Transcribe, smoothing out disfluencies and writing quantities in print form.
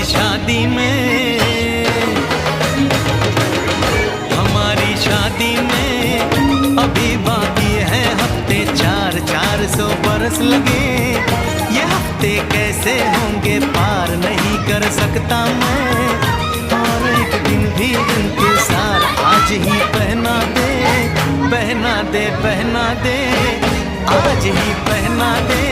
शादी में, हमारी शादी में अभी बाकी है हफ्ते 400 बरस लगे। ये हफ्ते कैसे होंगे पार नहीं कर सकता मैं, और एक दिन भी इंतजार आज ही पहना दे, पहना दे, पहना दे, आज ही पहना दे।